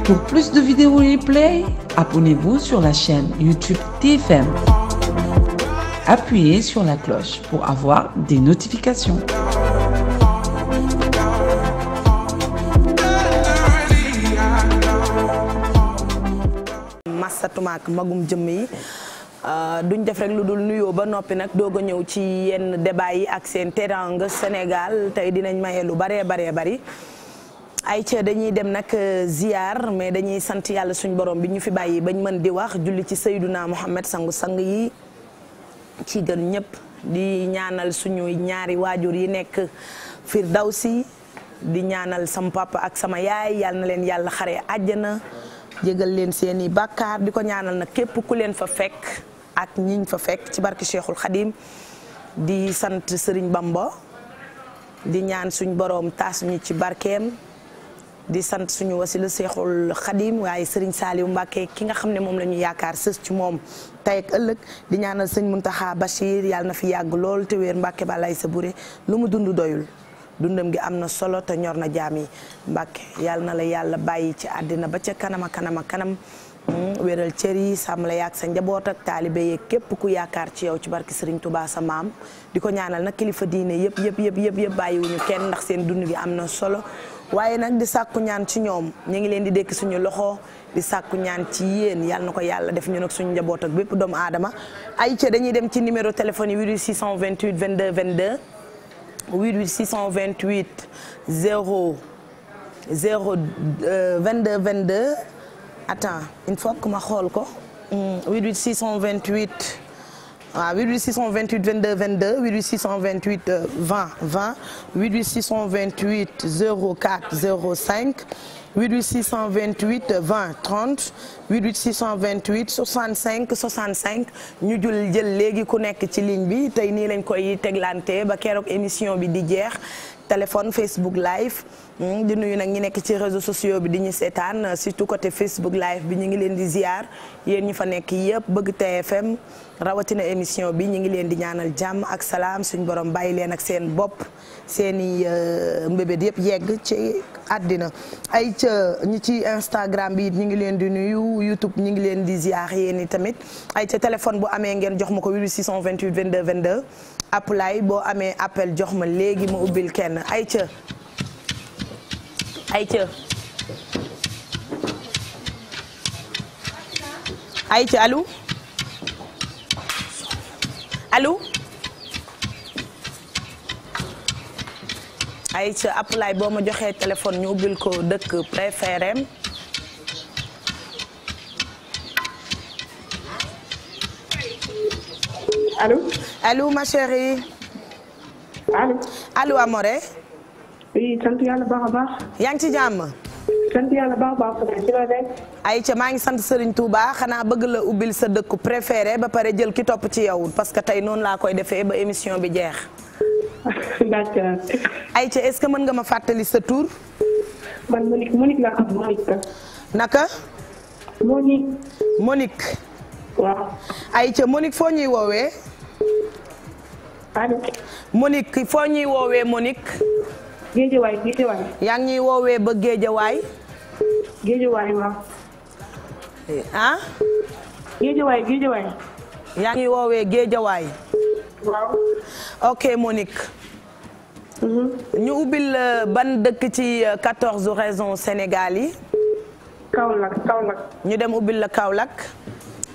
Pour plus de vidéos replay, abonnez-vous sur la chaîne YouTube TFM. Appuyez sur la cloche pour avoir des notifications. Massatumaak magum jëmm yi duñ def rek lu dul nuyoo ba noppi nag doog a ñëw ci yenn débat yi ak seen teranga Sénégal tey dinañ maye lu baree bari ay ca dañuy dem nag ziar mais dañuy sant yàlla suñ borom bi ñu fi bàyyi bañ mën di wax julli ci Seyduna Muhammad sang yi ci gën ñëpp di ñaanal suñu ñaari waajur yi nekk Firdawsi di ñaanal sama papa ak sama yaay yàlla na leen yàlla xare àjjana jégal leen seeni bàkkaar di ko ñaanal nag képp ku leen fa fekk ak ñiñ fa fekk ci barke Cheikhul Khadim di sant Serigne Bamba di ñaan suñ borom taas ñu ci barkeem di sant suñu wasila Cheikhul Khadim waaye Serigne Saliou Mbacké ki nga xam ne moom la ñu yaakaar sës ci moom tey ak ëllëg di ñaanal sëñ Muntaxa Bachir yàlla na fi yàgg lool te wéer Mbacké balay sa bure lu mu dund doyul dundam gi am na solo te ñor na jaam yi Mbacké yàlla na la yàlla bàyyi ci àddina ba ca kanam wéral cër yi sàmm la yaag sa njaboot ak taalibe yeeg képp ku yaakaar ci yow ci barki Serigne Touba sa maam di ko ñaanal nag kilifa diine yëpp bàyyiwuñu kenn ndax seen dund gi am na solo waaye nag di sàkku ñaan ci ñoom ñu ngi leen di dékk suñu loxo di sàkku ñaan ci yéen yàlla na ko yàlla def ñu nag suñu njaboot ak bépp doomu aadama ay ca dañuy dem ci numéro téléphone yi 88 628 22 22 88 628 0 22 22 attends il faut que ma xool ko 88 628 waaw 88 628 22 22 88 628 20 20 88 628 04 05 88 628 20 30 88 628 65 65 ñu jël léegi ku nekk ci ligne bi tey nii lañ koy teglante ba keroog émission bi di jeex téléphone Facebook live di nuyu nag ñi nekk ci réseaux sociaux bi di ñu seetaan surtout côté Facebook live bi ñu ngi leen di ziar yéen ñu fa nekk yëpp bëgg TFM rawatina émission bi ñu ngi leen di ñaanal jàmm ak salaam suñ borom bàyyi leen ak seen bopp seeni mbébét yëpp yegg ci àddina ay ca ñi ci Instagram bi ñu ngi leen di nuyu YouTube ñu ngi leen di ziar yéen i tamit ay ca téléphone bu amee ngeen jox ma ko 88 628 22 22 appelay boo amee appel jox ma léegi ma ubbil kenn ay ca allo ay ca appelay boo ma joxee téléphone ñu ubbil ko dëkk préféré allo ma chérie allo amore oui sant yàlla baax a baax. yaa ngi ci jàmm. sant yàlla baax a baax ci la nekk. ayca maa ngi sant Serigne Touba xanaa bëgg la ubbil sa dëkku préféré ba pare jël ki topp ci yow parce que tey noonu laa koy defee ba émission bi jeex. d'accord. ayca est-ce que mën nga ma fàttali sa tur. man Monique laa xam Monique. naka. Monique. waaw. ayca Monique foo ñuy woowee. allo. Monique foo ñuy woowee Monique. Géejawaay. yaa ngi ñuy woowee ba Géejawaay. Géejawaay waaw. ah. Géejawaay. yaa ngi woowee Géejawaay. waaw. ok Monique. ñu ubbil ban dëkk ci 14 régions Sénégal yi. Kaolack. ñu dem ubbil la Kaolack.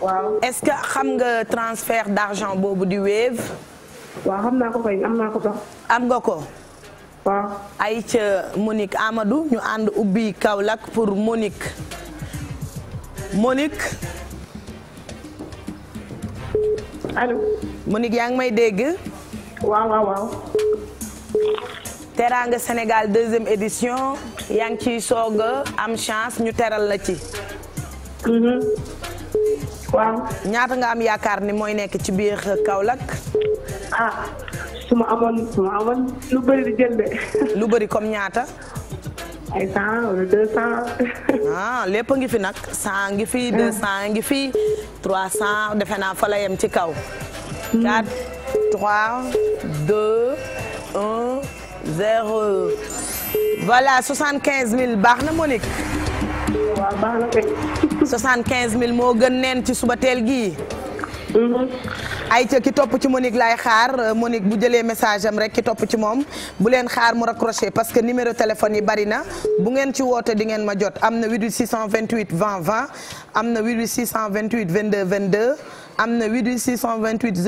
waaw. est-ce que xam nga transfert d'argent boobu di Wave. waaw xam naa ko kay am naa ko sax. am nga ko. waaw. ay ca Monique Amadou ñu ànd ubbi Kaolack pour Monique. allo. Monique yaa ngi may dégg. waaw. Teranga Sénégal 2e édition yaa ngi ciy soog a am chance ñu teral la ci. waaw. ñaata nga am yaakaar ni mooy nekk ci biir Kaolack. su ma amoon lu bëri di jël de. lu bëri comme ñaata. ay 100 wala 200. lépp ngi fi nag 100 ngi fi 200 ngi fi 300 defe naa fa la yem ci kaw. 4 3 2 1 0 voilà 75 000 baax na Monique. waaw baax na kay. 75000 moo gën neen ci suba teel gii. ayca ki topp ci Monique laay xaar Monique bu jëlee message am rek ki topp ci moom bu leen xaar mu raccroché parce que numéro téléphone yi bari na bu ngeen ci woote di ngeen ma jot am na 88 628 20 20 am na 88 628 22 22 am na 88 628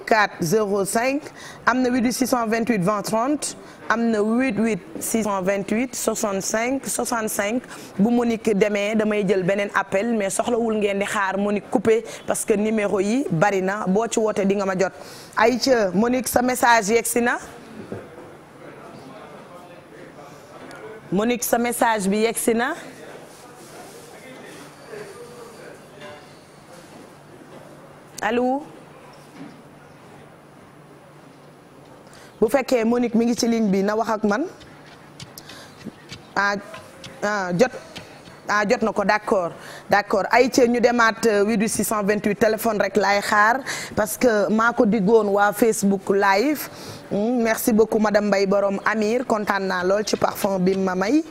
04 05 am na 88 628 20 30 am na 88 628 65 65 bu Monique demee damay jël beneen appel mais soxlawul ngeen di xaar Monique coupé parce que numéro yi bari na boo ci woote di nga ma jot. ayca Monique sa message yegsi na Monique sa message bi yegsi na. allo bu fekkee Monique mi ngi ci ligne bi na wax ak man jot na ko d'accord ay ca ñu demaat 88 628 téléphone rek laay xaar parce que maa ko diggoon waa Facebook live merci beaucoup madame Mbaye borom Amir kontaan naa lool ci parfum bi ma may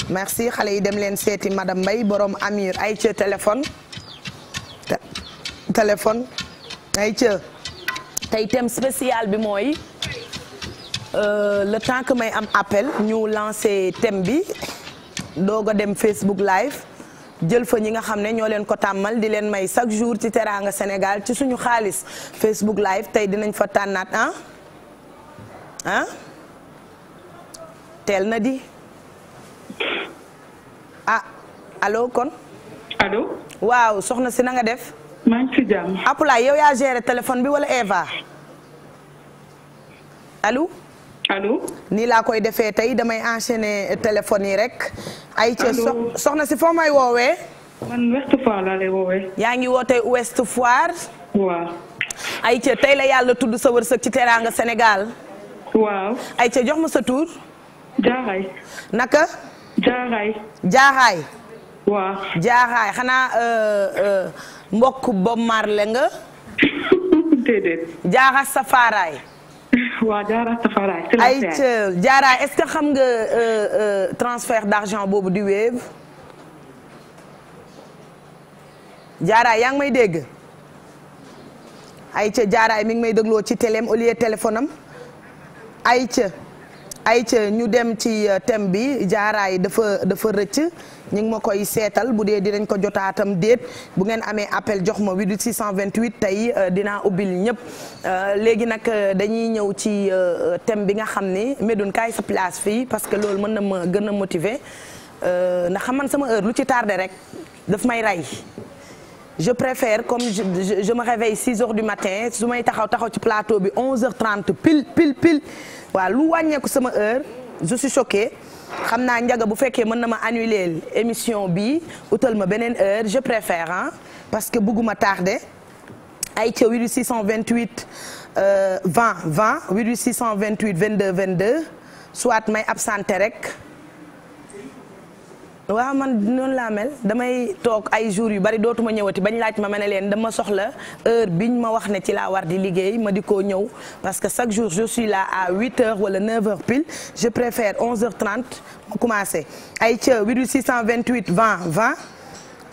merci xale yi dem leen seeti madame Mbaye borom Amir ay ca téléphone ay ca tey thème spécial bi mooy le temps que may am appel ñu lancé thème bi doog a dem Facebook live jël fa ñi nga xam ne ñoo leen ko tàmmal di leen may chaque jour ci Teranga Sénégal ci suñu xaalis Facebook live tey dinañ fa tànnaat teel na di allo kon. allo. waaw soxna si na nga def. maa ngi ci jàmm. Apulaay yow yaa géré téléphone bi wala Eva allo. allo. nii laa koy defee tey damay enchaîner téléphone yi rek. ay ca soxna si foo may woowee. man Ouest Foire laa lay woowee. yaa ngi wootee Ouest Foire. waaw. ay ca tey la yàlla tudd sa wërsëg ci Teranga Sénégal. waaw. ay ca jox ma sa tur. Jaaxaay. naka. Jaaxaay. Jaaxaay. waaw. Jaaxaay xanaa mbokk Bob Marley nga. déedéet. Jaaxa Safaraay. waaw Jaaxa Safaraay. ay ca Jaaraay est-ce que xam nga transfert d'argent boobu di Wave. Jaaraay yaa ngi may dégg. ay ca Jaaraay mi ngi may dégloo ci téléem au lieu téléphone am. ay ca ñu dem ci thème bi Jaaraay dafa rëcc. ñu ngi ma koy seetal bu dee dinañ ko jotaatam déet bu ngeen amee appel jox ma 88 628 tey dinaa ubbil ñëpp léegi nag dañuy ñëw ci thème bi nga xam ni Médoune kaay sa place fii parce que loolu mën na ma gën a motiver ndax xam man sama heure lu ci tardé rek daf may rey je préfère comme je me réveille 6 heures du matin su may taxaw ci plateau bi 11h30 pile waaw lu wàññeeku sama heure je suis choquée. xam naa njaga bu fekkee mën na ma annuler émission bi utal ma beneen heure je préfère parce que bëgguma tardé ay ca 88 628 20 20 88 628 22 22 soit may absenté rek waaw man noonu laa mel damay toog ay jours yu bari dootuma ñëwati bañ laaj ma ne leen dama soxla heure biñ ma wax ne ci laa war di liggéey ma di ko ñëw parce que chaque jour je suis là à 8h wala 9h pile je préfère 11h30 ma commencé ay ca 88 628 20 20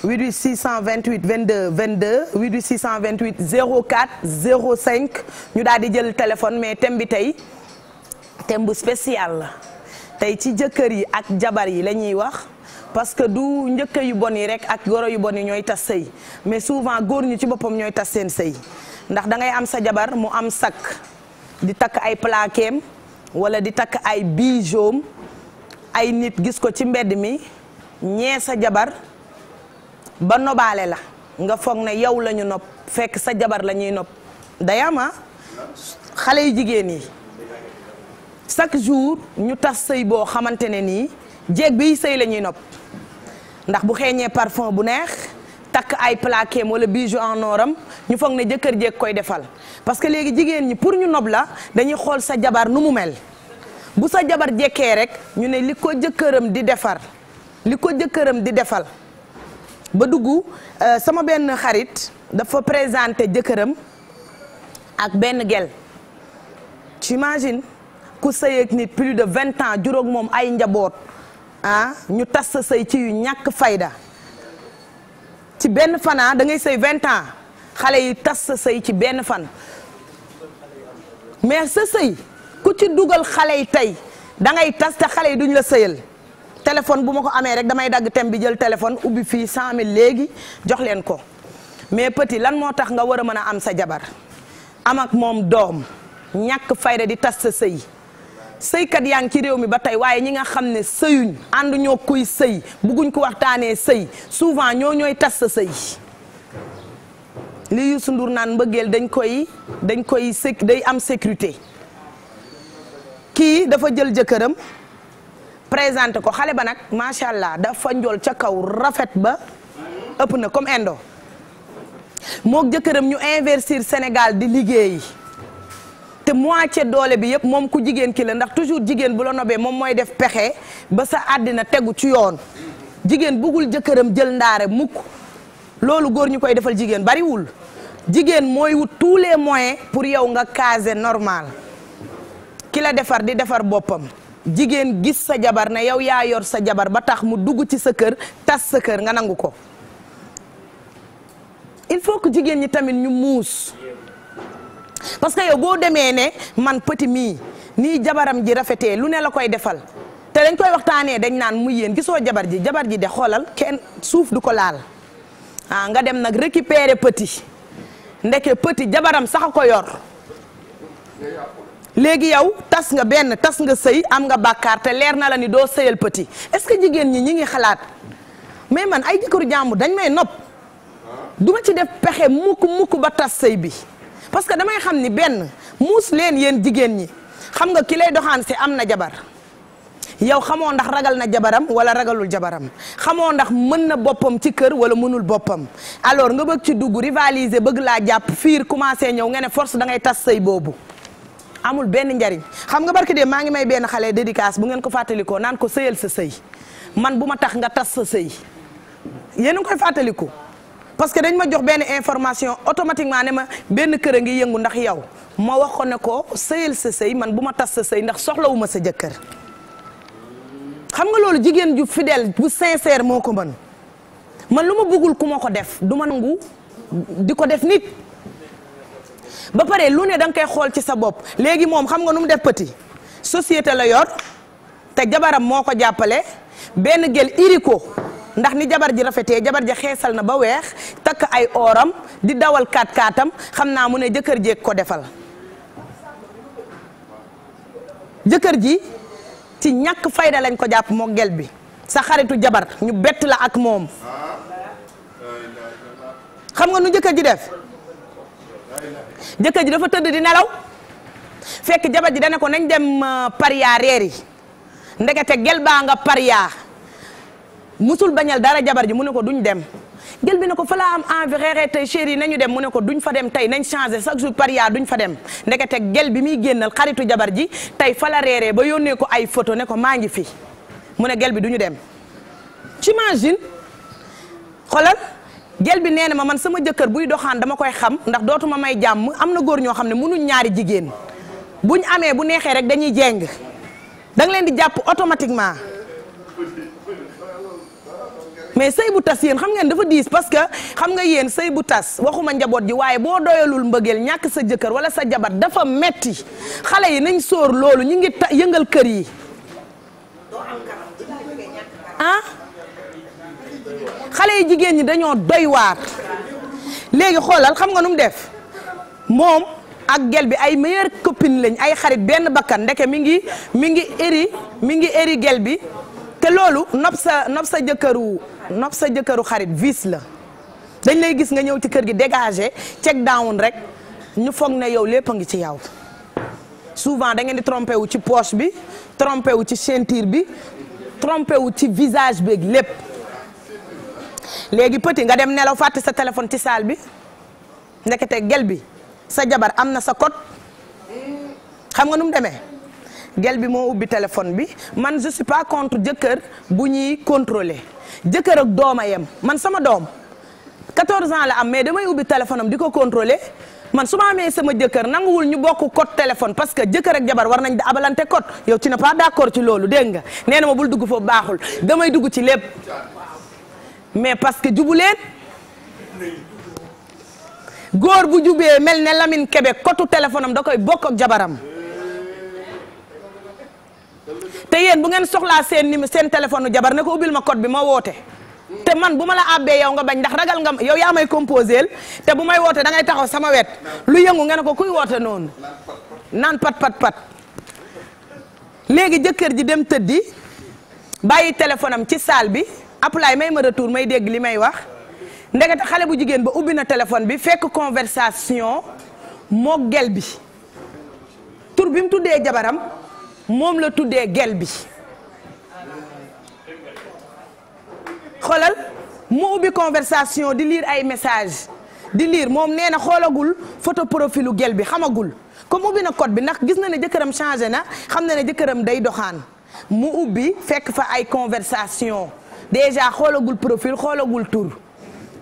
88 628 22 22 88 628 04 05 ñu daal di jël téléphone mais thème bi tey thème bu spécial la tey ci jëkkër yi ak jabar yi la ñuy wax. parce que du njëkk yu bon yi rek ak goro yu bon yi ñooy tas sëy mais souvent góor ñi ci boppam ñooy tas seen sëy ndax da ngay am sa jabar mu am sakk di takk ay plaqueem wala di takk ay bijoux ay nit gis ko ci mbedd mi ñee sa jabar ba nobaale la nga foog ne yow la ñu nopp fekk sa jabar la ñuy nopp dayama xale yu jigéen yi chaque jour ñu tas sëy boo xamante ne nii jéeg bi sëy la ñuy nopp ndax bu xeeñee parfum bu neex takk ay plaqueem wala bijou en oram ñu foog ne jëkkër jéeg koy defal parce que léegi jigéen ñi pour ñu nob la dañuy xool sa jabar nu mu mel bu sa jabar jekkee rek ñu ne li ko jëkkëram di defar li ko jëkkëram di defal ba dugg sama benn xarit dafa présenté jëkkëram ak benn gel tu imagines ku sëy ak nit plus de 20 ans juróog moom ay njaboot ñu tas sa sëy ci yu ñàkk fayda ci benn fan da ngay sëy 20 ans xale yi tas sa sëy ci benn fan mais sa sëy ku ci dugal xale yi tey da ngay tas te xale yi duñ la sëyal téléphone bu ma ko amee rek damay dagg thème bi jël téléphone ubbi fii 100000 léegi jox leen ko mais petit lan moo tax nga war a mën a am sa jabar am ak moom doom ñàkk fayda di tas sa sëy sëykat yaa ngi ci réew mi ba tey waaye ñi nga xam ne sëyuñ ànd ñoo kuy sëy bugguñ ko waxtaanee sëy souvent ñooy tas sa sëy li Youssou Ndour naan mbëggeel dañ koy day am sécurité kii dafa jël jëkkëram présenté ko xale ba nag macha allah dafa njool ca kaw rafet ba ëpp na comme indo mook jëkkëram ñu investir Sénégal di liggéey te moitié doole bi yëpp moom ku jigéen ki la ndax toujours jigéen bu la nobee moom mooy def pexe ba sa àddina tegu ci yoon jigéen bëggul jëkkëram jël ndaare mukk loolu góor ñu koy defal jigéen bariwul jigéen mooy wut tous les moyens pour yow nga caser normal ki la defar di defar boppam jigéen gis sa jabar ne yow yaa yor sa jabar ba tax mu dugg ci sa kër tas sa kër nga nangu ko il faut que jigéen ñi tamit ñu muus parce que yow boo demee ne man petit mii nii jabaram ji rafetee lu ne la koy defal te dañ koy waxtaanee dañ naan muy yéen gisoo jabar ji de xoolal kenn suuf du ko laal nga dem nag récupérer petit ndeke petit jabaram sax a ko yor léegi yow tas nga sëy am nga bàkkaar te leer na la ni doo sëyal petit est-ce que jigéen ñi ngi xalaat mais man ay jëkkëru jàmbur dañ may nopp duma ci def pexe mukk ba tas sëy bi parce que damay xam ni benn muus leen yéen jigéen ñi xam nga ki lay doxaan si am na jabar yow xamoo ndax ragal na jabaram wala ragalul jabaram xamoo ndax mën na boppam ci kër wala mënul boppam alors nga bëgg ci dugg rivaliser bëgg laa jàpp fiir commencé ñëw nga ne force da ngay tas sëy boobu amul benn njariñ xam nga barki de maa ngi may benn xale dédicace bu ngeen ko fàttalikoo naan ko sëyal sa sëy man bu ma tax nga tas sa sëy yéen a ngi koy fàttaliku parce que dañ ma jox benn information automatiquement ne ma benn kër a ngi yëngu ndax yow ma wax ko ne ko sëyal sa sëy man bu ma tas sa sëy ndax soxlawuma sa jëkkër xam nga loolu jigéen ju fidèle bu sincère moo ko mën man lu ma bëggul ku ma ko def du ma nangu di ko def nit ba pare lu ne da nga koy xool ci sa bopp léegi moom xam nga nu mu def petit société la yor te jabaram moo ko jàppale benn gel iri ko ndax ni jabar ji rafetee jabar ji xeesal na ba weex takk ay oram di dawal 4x4am xam naa mu ne jëkkër jeeg ko defal jëkkër ji ci ñàkk fayda lañ ko jàpp moo gel bi sa xaritu jabar ñu bett la ak moom xam nga nu jëkkër ji def jëkkër ji dafa tëdd di nelaw fekk jabar ji dana ko nañ dem pariya reer yi ndekete gel baa nga pariya musul bañal dara jabar ji mu ne ko duñ dem gel bi ne ko fa laa am envie reeree tey chéri nañu dem mu ne ko duñ fa dem tey nañ changer chaque jour pariya duñ fa dem ndekete gel bi muy génnal xaritu jabar ji tey fa la reeree ba yónnee ko ay photo ne ko maa ngi fi mu ne gel bi duñu dem t'imagines xoolal gel bi nee na ma man sama jëkkër buy doxaan dama koy xam ndax dootuma may jàmm am na góor ñoo xam ne mënuñ ñaari jigéen buñ amee bu neexee rek dañuy jeng da nga leen di jàpp automatiquement mais sëy bu tas yéen xam ngeen dafa diis parce que xam nga yéen sëy bu tas waxuma njaboot ji waaye boo doyalul mbëggeel ñàkk sa jëkkër wala sa jabar dafa metti xale yi nañ sóor loolu ñu ngi yëngal kër yi xale yi jigéen ñi dañoo doy waar léegi xoolal xam nga nu mu def moom ak gel bi ay meilleure copine lañ ay xarit benn bakkan ndeke mi ngi eri gel bi te loolu nopp sa jëkkëru xarit vice la dañ lay gis nga ñëw ci kër gi dégagé check down rek ñu foog ne yow lépp a ngi ci yow souvent da ngeen di trompé wu ci poche bi trompé wu ci ceinture bi trompé wu ci visage beeg lépp léegi petit nga dem nelaw fàtte sa téléphone ci salle bi ndekete gel bi sa jabar am na sa code xam nga nu mu demee gel bi moo ubbi téléphone bi man je suis pas contre jëkkër bu ñuy contrôler jëkkër ak doom a yem man sama doom 14 ans la am mais damay ubbi téléphone am di ko contrôler man su ma amee sama jëkkër nanguwul ñu bokk code téléphone parce que jëkkër ak jabar war nañ da abalante code yow tu n'es pas d'accord ci loolu dégg nga nee na ma bul dugg foofu baaxul damay dugg ci lépp mais parce que jubu leen góor bu jubee mel ne Lamine Kébé kotu téléphone am da koy bokk ak jabaram te yéen bu ngeen soxlaa seen téléphone jabar ne ko ubbil ma code bi ma woote te man bu ma la àbbee yow nga bañ ndax ragal nga yow yaa may composé te bu may woote da ngay taxaw sama wet lu yëngu nga ne ko kuy woote noonu naan pat léegi jëkkër ji dem tëddi bàyyi téléphone am ci salle bi appelay may ma retour may dégg li may wax ndekete xale bu jigéen ba ubbi na téléphone bi fekk conversation moo gel bi tur bi mu tuddee jabaram moom la tuddee gel bi xoolal mu ubbi conversation di lire ay message di lire moom nee na xoolagul photo profilu gel bi xamagul comme ubbi na code bi ndax gis na ne jëkkëram changé na xam na ne jëkkëram day doxaan mu ubbi fekk fa ay conversation déjà xoolagul profil xoolagul tur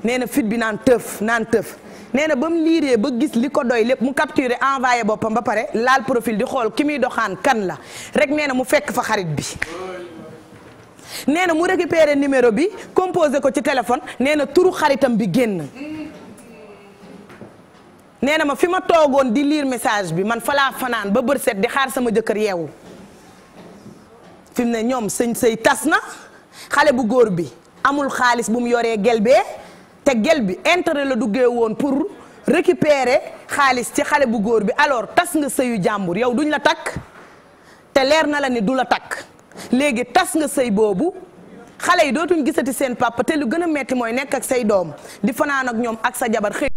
nee na fit bi naan tëf nee na ba mu liiree ba gis li ko doy lépp mu capturé envoyé boppam ba pare laal profil di xool ki muy doxaan kan la rek nee na mu fekk fa xarit bi nee na mu récupéré numéro bi composé ko ci téléphone nee na turu xaritam bi génn nee na ma fi ma toogoon di lire message bi man falaa fanaan ba bër set di xaar sama jëkkër yeewu fi mu ne ñoom sëy tas na xale bu góor bi amul xaalis bu mu yoree gel bee te gel bi intérêt la duggee woon pour récupérer xaalis ci xale bu góor bi alors tas nga sëyu jàmbur yow duñ la takk te leer na la ni du la takk léegi tas nga sëy boobu xale yi dootuñ gisati seen papa te lu gën a metti mooy nekk ak say doom di fanaan ak ñoom ak sa jabar xëy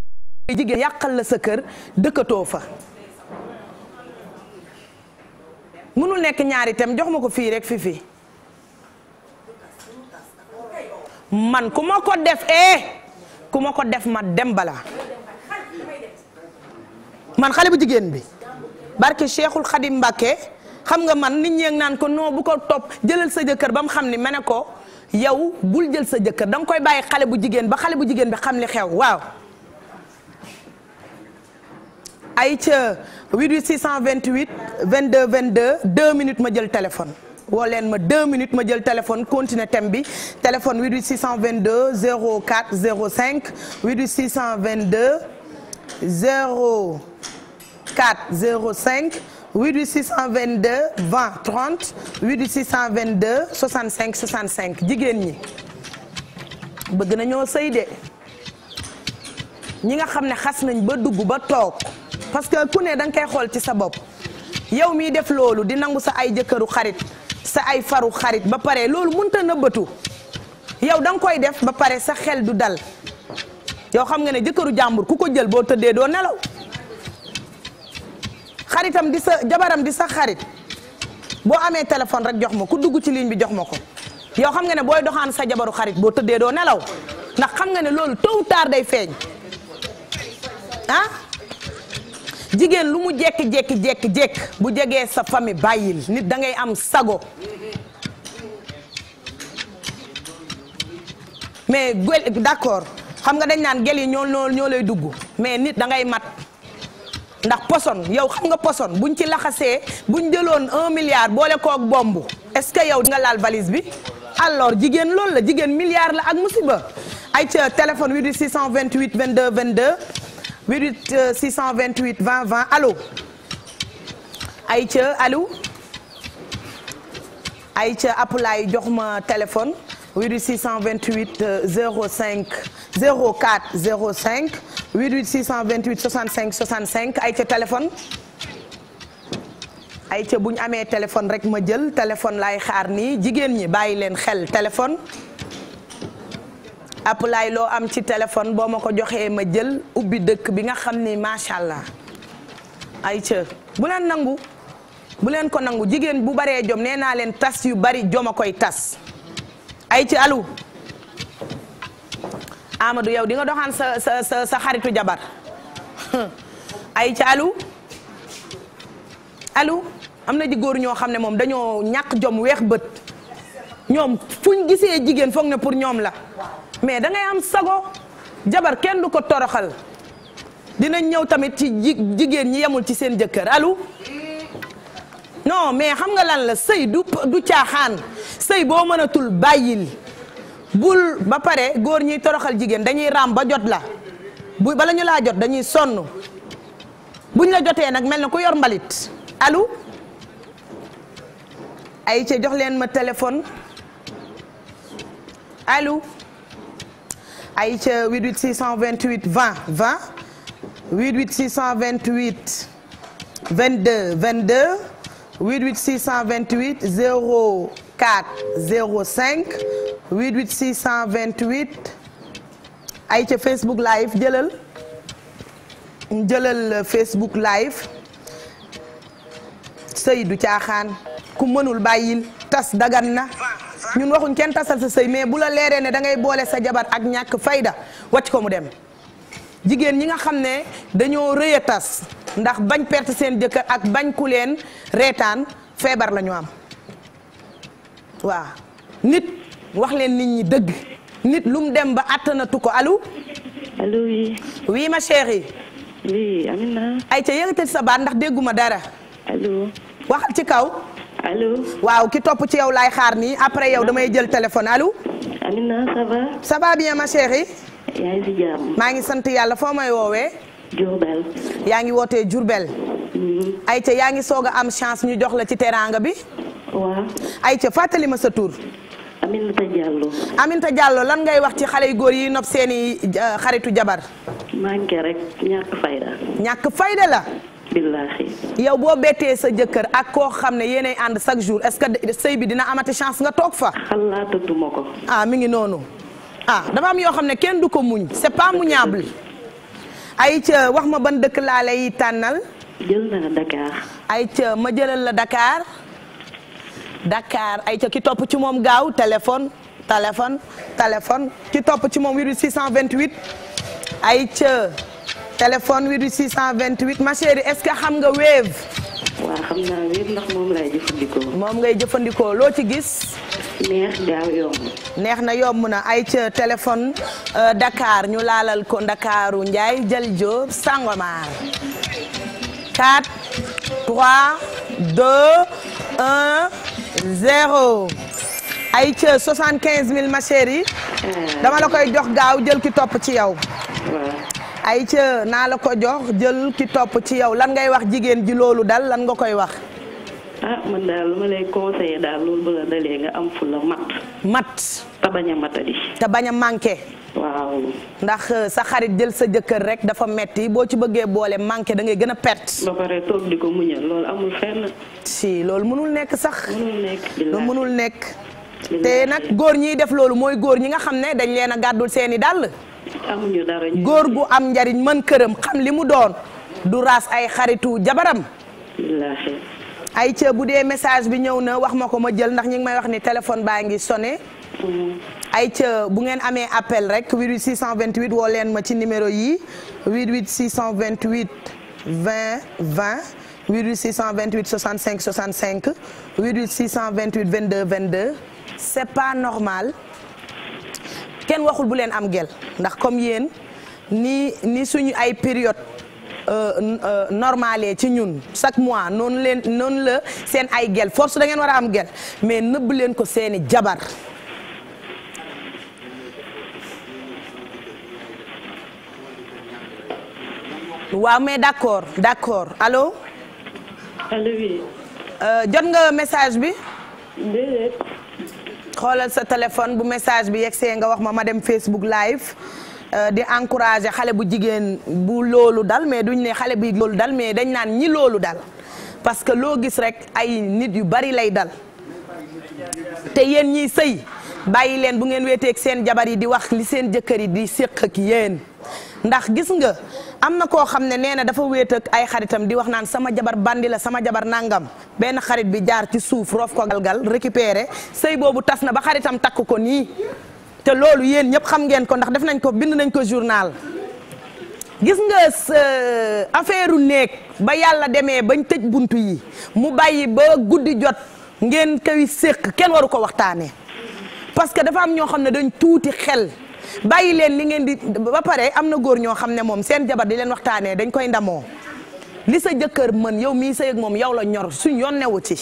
jigéen yàqal la sa kër dëkkatoo fa mënul nekk ñaari itam jox ma ko fii rek fi man ku ma ko def ma dem bala man xale bu jigéen bi barke Cheikhul Khadim Mbacké xam nga man nit ñi naan ko non bu ko topp jëlal sa jëkkër ba mu xam ni ma ne ko yow bul jël sa jëkkër da nga koy bàyyi xale bu jigéen ba xale bu jigéen bi xam li xew waaw ay ca 88 628 22 22 2 minutes ma jël téléphone woo leen ma 2 minutes ma jël téléphone continuer thème bi téléphone 88 622 04 05 88 622 04 05 88 622 20 30 88 622 65 65 jigéen ñi bëgg nañoo sëy de ñi nga xam ne xas nañ ba dugg ba toog parce que ku ne da nga koy xool ci sa bopp yow miy def loolu di nangu sa ay jëkkëru xarit sa ay faru xarit ba pare loolu mënta nëbbatu yow da nga koy def ba pare sa xel du dal yow xam nga ne jëkkëru jàmbur ku ko jël boo tëddee doo nelaw xaritam di sa jabaram di sa xarit boo amee téléphone rek jox ma ku dugg ci ligne bi jox ma ko yow xam nga ne booy doxaan sa jabaru xarit boo tëddee doo nelaw ndax xam nga ne loolu tôt ou tard day feeñ ah jigéen lu mu jekk bu jegee sa famille bàyyil nit da ngay am sago mais d'accord xam nga dañ naan gel yi ñoo lay dugg mais nit da ngay mat ndax poson yow xam nga poson buñ ci laxasee buñ jëloon 1 milliard boole kook bomb est-ce que yow di nga laal valise bi alors jigéen loolu la jigéen milliard la ak musiba ay ca téléphone 88 628 22 22 88 628 20 20 allo ay ca allo ay ca appelay jox ma téléphone 88 628 05 04 05 88 628 65 65 ay ca téléphone ay ca bu ñu amee téléphone rek ma jël téléphone laay xaar nii jigéen ñi bàyyi leen xel téléphone appelay loo am ci téléphone boo ma ko joxee ma jël ubbi dëkk bi nga xam ni macha allah ay ca bu leen nangu bu leen ko nangu jigéen bu baree jom nee naa leen tas yu bari jom a koy tas ay ca allo Amadou yow di nga doxaan sa xaritu jabar ay ca allo am na ji góor ñoo xam ne moom dañoo ñàkk jom weex bët ñoom fuñ gisee jigéen foog ne pour ñoom la mais da ngay am sago jabar kenn du ko toroxal dinañ ñëw tamit ci jigéen ñi yemul ci seen jëkkër allo. non mais xam nga lan la sëy du caaxaan sëy boo mënatul bàyyil bul ba pare góor ñiy toroxal jigéen dañuy raam ba jot la bala ñu laa jot dañuy sonn buñ la jotee nag mel na ku yor mbalit allo. ay ca jox leen ma téléphone allo. ay ca 88 628 20 20 88 628 22 22 88 628 04 05 88 628 ay ca Facebook live jëlal Facebook live sëy du caaxaan ku mënul bàyyil tas dagan na ñun waxuñ kenn tasal sa sëy mais bu la leeree ne da ngay boole sa jabar ak ñàkk fayda wàcc ko mu dem jigéen ñi nga xam ne dañoo rëy a tas ndax bañ perte seen jëkkër ak bañ ku leen reetaan feebar la ñu am waaw nit wax leen nit ñi dëgg nit lu mu dem ba attanatu ko allo. allo oui. oui ma chérie. oui Amina. ay ca yëngatal sa baat ndax dégguma dara. allo. waxal ci kaw. allo. waaw ki topp ci yow laay xaar nii après yow damay jël téléphone allo. Amina ça va. ça va bien ma chérie. yaa ngi si jàmm. maa ngi sant yàlla foo may woowee. Diourbel. yaa ngi wootee Diourbel. ayca yaa ngi soog a am chance ñu jox la ci teraanga bi. waaw. ayca fàttali ma sa tur. Aminata Diallo. Aminata Diallo lan ngay wax ci xale yu góor yi nopp seeni xaritu jabar. manqué rek ñàkk fayda. ñàkk fayda la. billaahi. yow boo bettee sa jëkkër ak koo xam ne yéenay ànd chaque jour est-ce que sëy bi dina amati chance nga toog fa. xalaatatuma ko. ah mi ngi noonu. ah dafa am yoo xam ne kenn du ko muñ c'est pas muñable. ayca wax ma ban dëkk laa lay tànnal. jël na Dakar. ayca ma jëlal la Dakar. Dakar ayca ki topp ci moom gaaw téléphone ki topp ci moom 88 628 ayca téléphone 88 628 ma chérie est-ce que xam nga Wave. waaw xam naa Wave ndax moom lay jëfandikoo. moom ngay jëfandikoo loo ci gis. neex gaaw yomb. neex na yomb na ayca téléphone Dakar ñu laalal ko Ndakaaru Ndiaye Jël Diop Sangomar 4 3 2 1 0 ayca 75 000 ma chérie dama la koy jox gaaw jël ki topp ci yow. ayca naa la ko jox jël ki topp ci yow lan ngay wax jigéen ji loolu dal lan nga koy wax. ah man daal lu ma lay conseillé daal loolu bu la dalee nga am fu la mat. te bañ a matadi. te bañ a manqué. waaw. ndax sa xarit jël sa jëkkër rek dafa metti boo ci bëggee boole manqué da ngay gën a perte. ba pare toog di ko muñal loolu amul fenn. si loolu mënul nekk sax. mënul nekk loolu mënul nekk. te nag góor ñiy def loolu mooy góor ñi nga xam ne dañ leen a gàddul seeni dàll. amuñu dara góor gu am njariñ mën këram xam li mu doon du raas ay xaritu jabaram. billaahi. ay ca bu dee message bi ñëw na wax ma ko ma jël ndax ñi ngi may wax ni téléphone baa ngi sonné. ay ca bu ngeen amee appel rek 88 628 woo leen ma ci numéro yi 88 628 20 20 88 628 65 65 88 628 22 22 c'est pas normal kenn waxul bu leen am gel ndax comme yéen ni suñu ay période normalé ci ñun chaque mois noonu la seen ay gel force da ngeen war a am gel mais nëbb leen ko seeni jabar. waaw mais d'accord allo. allo oui. jot nga message bi. déedéet. xoolal sa téléphone bu message bi yegsee nga wax ma dem Facebook live di encourager xale bu jigéen bu loolu dal mais duñ ne xale bi loolu dal mais dañ naan ñi loolu dal parce que loo gis rek ay nit yu bari lay dal te yéen ñiy sëy bàyyi leen bu ngeen wéeteeg seen jabar yi di wax li seen jëkkër yi di séq ak yéen ndax gis nga am na koo xam ne nee na dafa wéet ak ay xaritam di wax naan sama jabar bandi la sama jabar nangam benn xarit bi jaar ci suuf roof ko galgal récupéré sëy boobu tas na ba xaritam takk ko nii te loolu yéen ñëpp xam ngeen ko ndax def nañ ko bind nañ ko journal gis nga affaire u néeg ba yàlla demee bañ tëj buntu yi mu bàyyi ba guddi jot ngeen koy séq kenn waru ko waxtaanee parce que dafa am ñoo xam ne dañ tuuti xel bàyyi leen li ngeen di ba pare am na góor ñoo xam ne moom seen jabar di leen waxtaanee dañ koy ndamoo li sa jëkkër mën yow miy sëy ak moom yow la ñor suñ yoon newu ci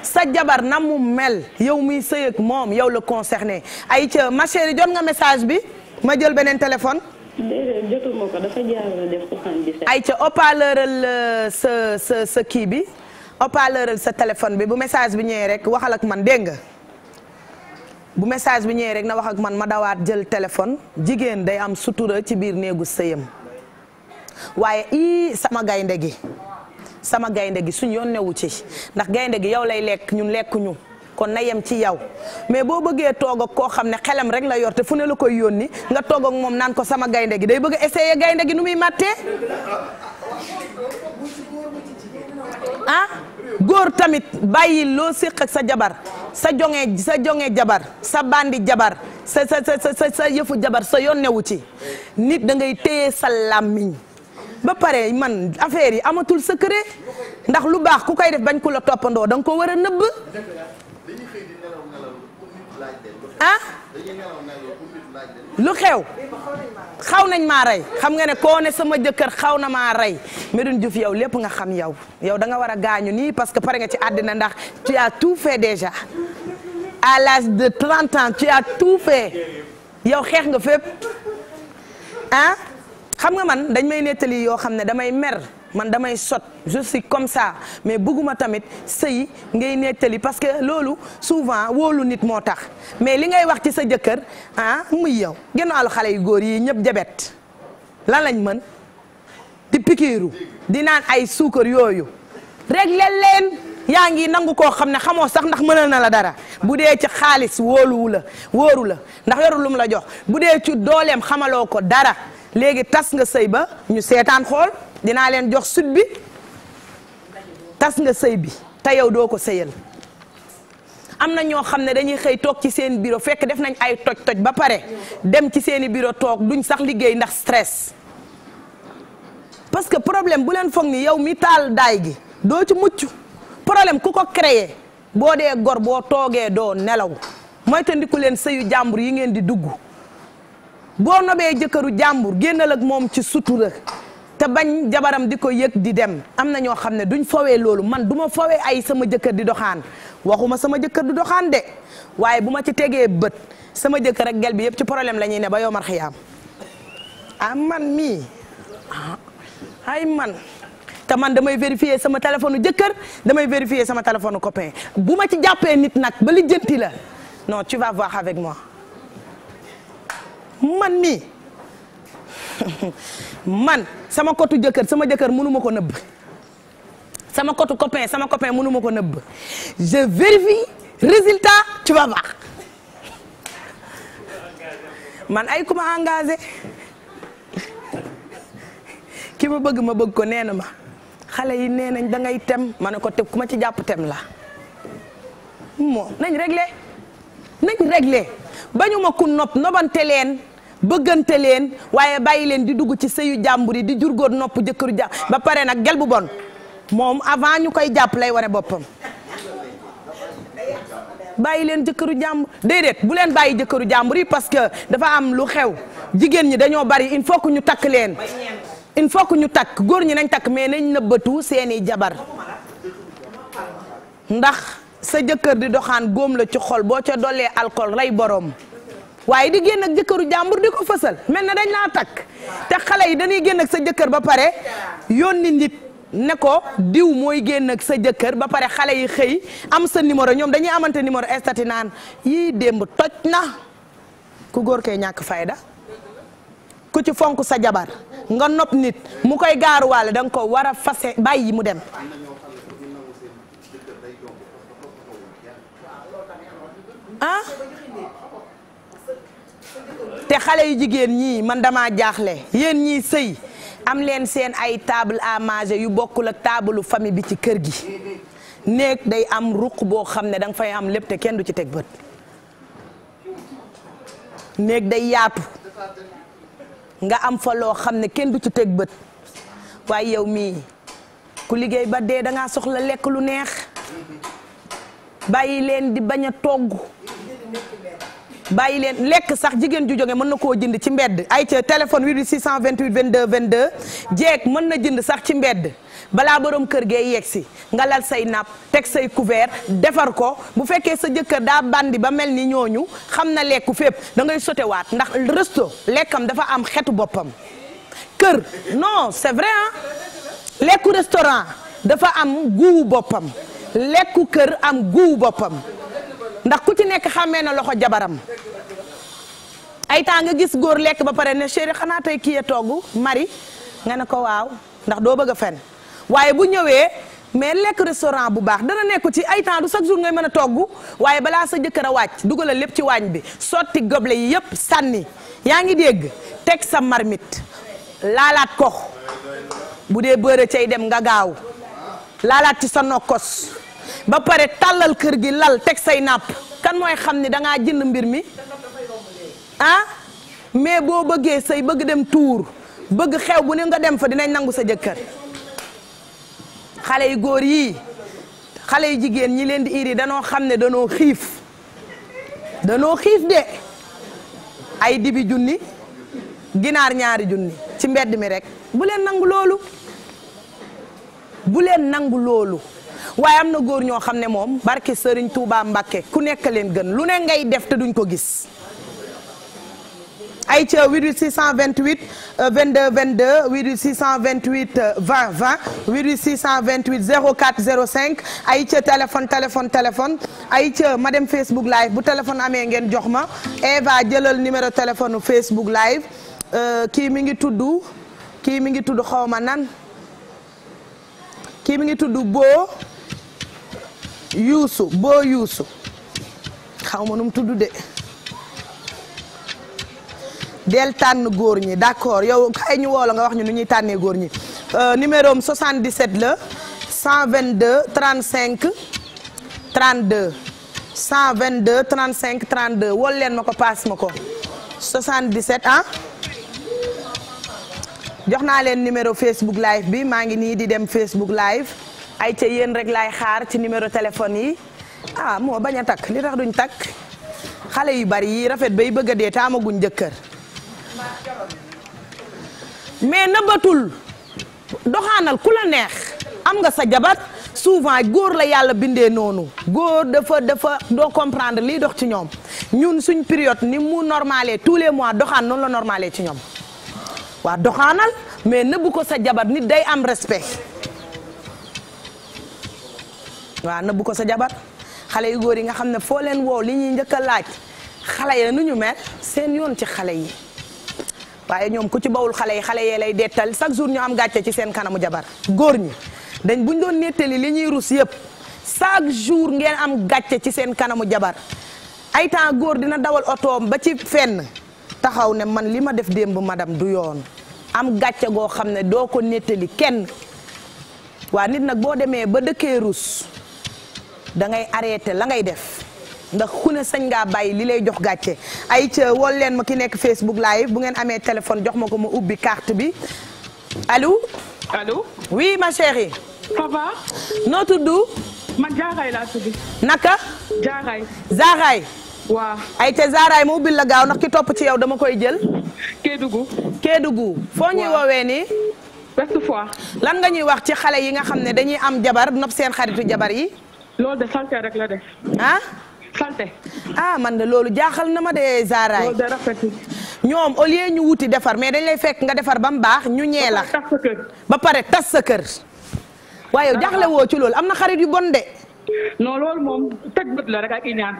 sa jabar na mu mel yow miy sëy ak moom yow la concerné ay ca ma chérie jot nga message bi ma jël beneen téléphone. déedéet jotuma ko dafa jaar def 77. ay ca haut-parleur sa kii bi haut-parleur sa téléphone bi bu message bi ñëwee rek waxal ak man dégg nga bu message bi ñëwee rek na wax ak man ma dawaat jël téléphone jigéen day am sutura ci biir néegu sëyam waaye sama gaynde gi suñ yoon newu ci ndax gaynde gi yow lay lekk ñun lekkuñu kon na yem ci yow mais boo bëggee toog ak koo xam ne xelam rek la yor te fu ne la koy yónni nga toog ak moom naan ko sama gaynde gi day bëgg a essayer gaynde gi nu muy màttee góor tamit bàyyi loo séq ak sa jabar sa jonge jabar sa bandi jabar sa yëfu jabar sa yoon newu ci nit da ngay téye sa làmmiñ ba pare man affaire yi amatul secret ndax lu baax ku koy def bañ ku la toppandoo da nga ko war a nëbb lu xew xaw nañ maa rey xam nga ne koo ne sama jëkkër xaw na maa rey Médoune Diouf yow lépp nga xam yow da nga war a gaañu nii parce que pare nga ci àddina ndax tu as tout fait déjà à l'âge de 30 ans tu as tout fait yow xeex nga fépp xam nga man dañ may nettali yoo xam ne damay mer man damay sot je suis comme ça mais bëgguma tamit sëy ngay nettali parce que loolu souvent wóolu nit moo tax mais li ngay wax ci sa jëkkër muy yow gënaalu xale yu góor yi ñëpp jabet lan lañ mën di pikiiru di naan ay suukar yooyu réglé leen yaa ngi nangu koo xam ne xamoo sax ndax mënal na la dara bu dee ci xaalis wóoru la ndax yorul lu mu la jox bu dee ci dooleem xamaloo ko dara léegi tas nga sëy ba ñu seetaan xool dinaa leen jox sut bi tas nga sëy bi te yow doo ko sëyal am na ñoo xam ne dañuy xëy toog ci seen bureau fekk def nañ ay toj ba pare dem ci seeni bureau toog duñ sax liggéey ndax stress parce que problème bu leen foog ni yow mi taal daay gi doo ci mucc problème ku ko créé boo dee gor boo toogee doo nelaw moytandiku leen sëyu jàmbur yi ngeen di dugg boo nobee jëkkëru jàmbur génnal ak moom ci sutura te bañ jabaram di ko yëg di dem am na ñoo xam ne duñ fawee loolu man du ma fawee ay sama jëkkër di doxaan waxuma sama jëkkër di doxaan de waaye bu ma ci tegee bët sama jëkkër ak gel bi yëpp ci problème la ñuy ne ba yow mar xiyaam man mii ay man te man damay vérifier sama téléphone jëkkër damay vérifier sama téléphone copain bu ma ci jàppee nit nag ba li jënti la non tu vas voir avec moi man mii man sama kotu jëkkër sama jëkkër mënuma ko nëbb sama kotu copain sama copain mënuma ko nëbb je vérifie résultat tu vas voir man ay ku ma engagé ki ma bëgg ko nee na ma xale yi nee nañ da ngay tem ma ne ko te ku ma ci jàpp tem la moo nañ réglé bañu ma ku nobante leen bëggante leen waaye bàyyi leen di dugg ci sëyu jàmbur yi di jurgóor nopp jëkkëru jàmbur ba pare nag gel bu bon moom avant ñu koy jàpp lay wane boppam bàyyi leen jëkkëru jàmbur déedéet bu leen bàyyi jëkkëru jàmbur yi parce que dafa am lu xew jigéen ñi dañoo bari il faut que ñu takk leen il faut que ñu takk góor ñi nañ takk mais nañ nëbbatu seeni jabar ndax sa jëkkër di doxaan góom la ci xol boo ca dollee alcool rey boroom waaye di génn ak jëkkëru jàmbur di ko fësal mel na dañ laa takk te xale yi dañuy génn ak sa jëkkër ba pare yónni nit ne ko diw mooy génn ak sa jëkkër ba pare xale yi xëy am sa numéro ñoom dañuy amante numéro estati naan yii démb toj na ku góor koy ñàkk fayda ku ci fonk sa jabar nga nopp nit mu koy gaaruwaale da nga ko war a fase bàyyi mu dem te xale yu jigéen ñii man dama jaaxle yéen ñii sëy am leen seen ay table à manger yu bokkul ak table famille bi ci kër gi néeg day am ruq boo xam ne danga fay am lépp te kenn du ci teg bët néeg day yaatu nga am fa loo xam ne kenn du ci teg bët waaye yow mii ku liggéey ba dee dangaa soxla lekk lu neex bàyyi leen di bañ a togg bàyyi leen lekk sax jigéen ju jóge mën na koo jënd ci mbedd ay ca téléphone 88 628 22 22 jeeg mën na jënd sax ci mbedd balaa borom kër gee yegsi nga lal say napp teg say couvert defar ko bu fekkee sa jëkkër daa bandi ba mel ni ñooñu xam na lekku fépp da ngay sotewaat ndax resto lekkam dafa am xetu boppam kër non c'est vrai hein lekku restaurant dafa am guuwu boppam lekku kër am guuwu boppam ndax ku ci nekk xàmmee na loxo jabaram ay temps nga gis góor lekk ba pare ne chéri xanaa tey kii ya togg mari nga ne ko waaw ndax doo bëgg a fen waaye bu ñëwee mais lekk restaurant bu baax dana nekku ci ay temps du chaque jour ngay mën a togg waaye balaa sa jëkkër a wàcc dugalal lépp ci waañ bi sotti goble yi yëpp sànni yaa ngi dégg teg sa marmite laalaat ko bu dee bëre cay dem nga gaaw laalaat ci sa nokkos ba pare tàllal kër gi lal teg say napp kan mooy xam ni dangaa jënd mbir mi ah mais boo bëggee say bëgg dem tuur bëgg xew bu ne nga dem fa dinañ nangu sa jëkkër xale yu góor yii xale yu jigéen ñi leen di iri danoo xam ne danoo xiif de ay dibi junni ginaar ñaari junni ci mbedd mi rek bu leen nangu loolu waaye am na góor ñoo xam ne moom barke Sëriñ Tuubaa Mbàkke ku nekk leen gën lu ne ngay def te duñ ko gis ay ca 88 628 22 22 88 628 20 20 88 628 04 05 ay ca téléphone ay ca ma dem Facebook live bu téléphone amee ngeen jox ma Eva jëlal numéro téléphone Facebook live kii mi ngi tudd xawma nan kii mi ngi tudd boo yuusu xaw ma nu mu tudd de del tànn góor ñi d'accord yow kay ñu woo la nga wax ñu nu ñuy tànnee góor ñi numéro am 77 la 122 35 32 122 35 32 wol leen ma ko paas ma ko 77 ah jox naa leen numéro Facebook live bi maa ngi nii di dem Facebook live ay ca yéen rek laay xaar ci numéro téléphone yi moo bañ a takk li tax duñ takk xale yu bari yi rafet bay bëgg a dee taamaguñ jëkkër mais nëbbatul doxaanal ku la neex am nga sa jabar souvent góor la yàlla bindee noonu góor dafa doo comprendre liy dox ci ñoom ñun suñ période ni mu normalé tous les mois doxaan noonu la normalé ci ñoom waa doxaanal mais nëbbu ko sa jabar nit day am respect waa nëbbu ko sa jabar xale yu góor yi nga xam ne foo leen woow li ñuy njëkk a laaj xale yi nu ñu mel seen yoon ci xale yi waaye ñoom ku ci bawul xale yee lay dettal chaque jour ñu am gàcce ci seen kanamu jabar góor ñi buñ doon nettali li ñuy rus yëpp chaque jour ngeen am gàcce ci seen kanamu jabar ay temps góor dina dawal otoom ba ci fenn taxaw ne man li ma def démb madame du yoon am gàcce goo xam ne doo ko nettali kenn waa nit nag boo demee ba dëkkee rus da ngay arrêté la ngay def ndax ku ne sañ ngaa bàyyi li lay jox gàcce ay ca wol leen ma ki nekk Facebook live bu ngeen amee téléphone jox ma ko ma ubbi carte bi allo. allo. oui ma chérie. ça va. noo tudd. man Jaaxaay laa tudd. naka. Jaaxaay. Zaaxaay. waaw. ay ca Zaaxaay ma ubbil la gaaw ndax ki topp ci yow dama koy jël. Kédougou. foo ñuy woowee nii. Ouest Foire. lan nga ñuy wax ci xale yi nga xam ne dañuy am jabar nopp seen xaritu jabar yi. loolu de salte rek la def. ah. salte. man de loolu jaaxal na ma de Zaaxaay. loolu de rafetlu. ñoom au lieu ñu wuti defar mais dañ lay fekk nga defar ba mu baax ñu ñee la. tas sa kër. ba pare tas sa kër. waaye jaaxle woo ci loolu am na xarit yu bon de. non loolu moom teg bët la rek ak iñaan.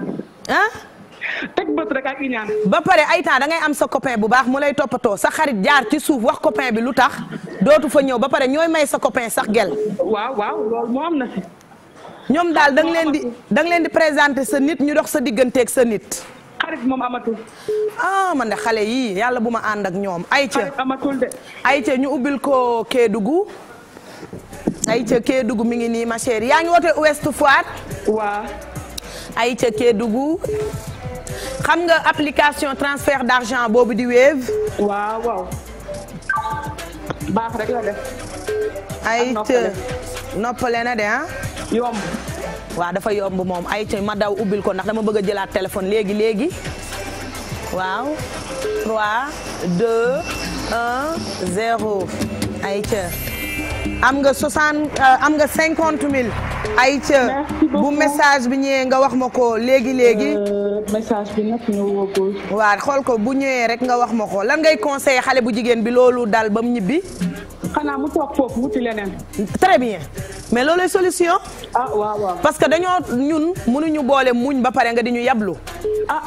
teg bët rek ak iñaan. ba pare ay temps da ngay am sa copain bu baax mu lay toppatoo sa xarit jaar ci suuf wax copain bi lu tax dootu fa ñëw ba pare ñooy may sa copain sax gel. waaw loolu moo am na si. ñoom daal da nga leen di présenter sa nit ñu dox sa digganteeg sa nit. xarit moom amatul. man de xale yii yàlla bu ma ànd ak ñoom. xarit amatul de. ayca ñu ubbil ko Kédougou. ayca Kédougou mi ngi nii ma chérie yaa ngi woote Ouest Foire. waaw. ayca Kédougou. xam nga application transfert d'argent boobu di Wave. waaw. baax rek la def. ayca noppale na de yomb. waaw dafa yomb moom ayca ma daw ubbil ko ndax dama bëgg a jëlaat téléphone léegi. waaw 3 2 1 0 ayca am nga 50 000 ayca bu message bi ñëwee nga wax ma ko léegi. message bi nag ñëwagul. waaw xool ko bu ñëwee rek nga wax ma ko lan ngay conseiller xale bu jigéen bi loolu dal ba mu ñibbi. xanaa mu toog foofu wuti leneen. très bien mais loolu solution. waaw. parce que ñun mënuñu boole muñ ba pare nga di ñu yablu.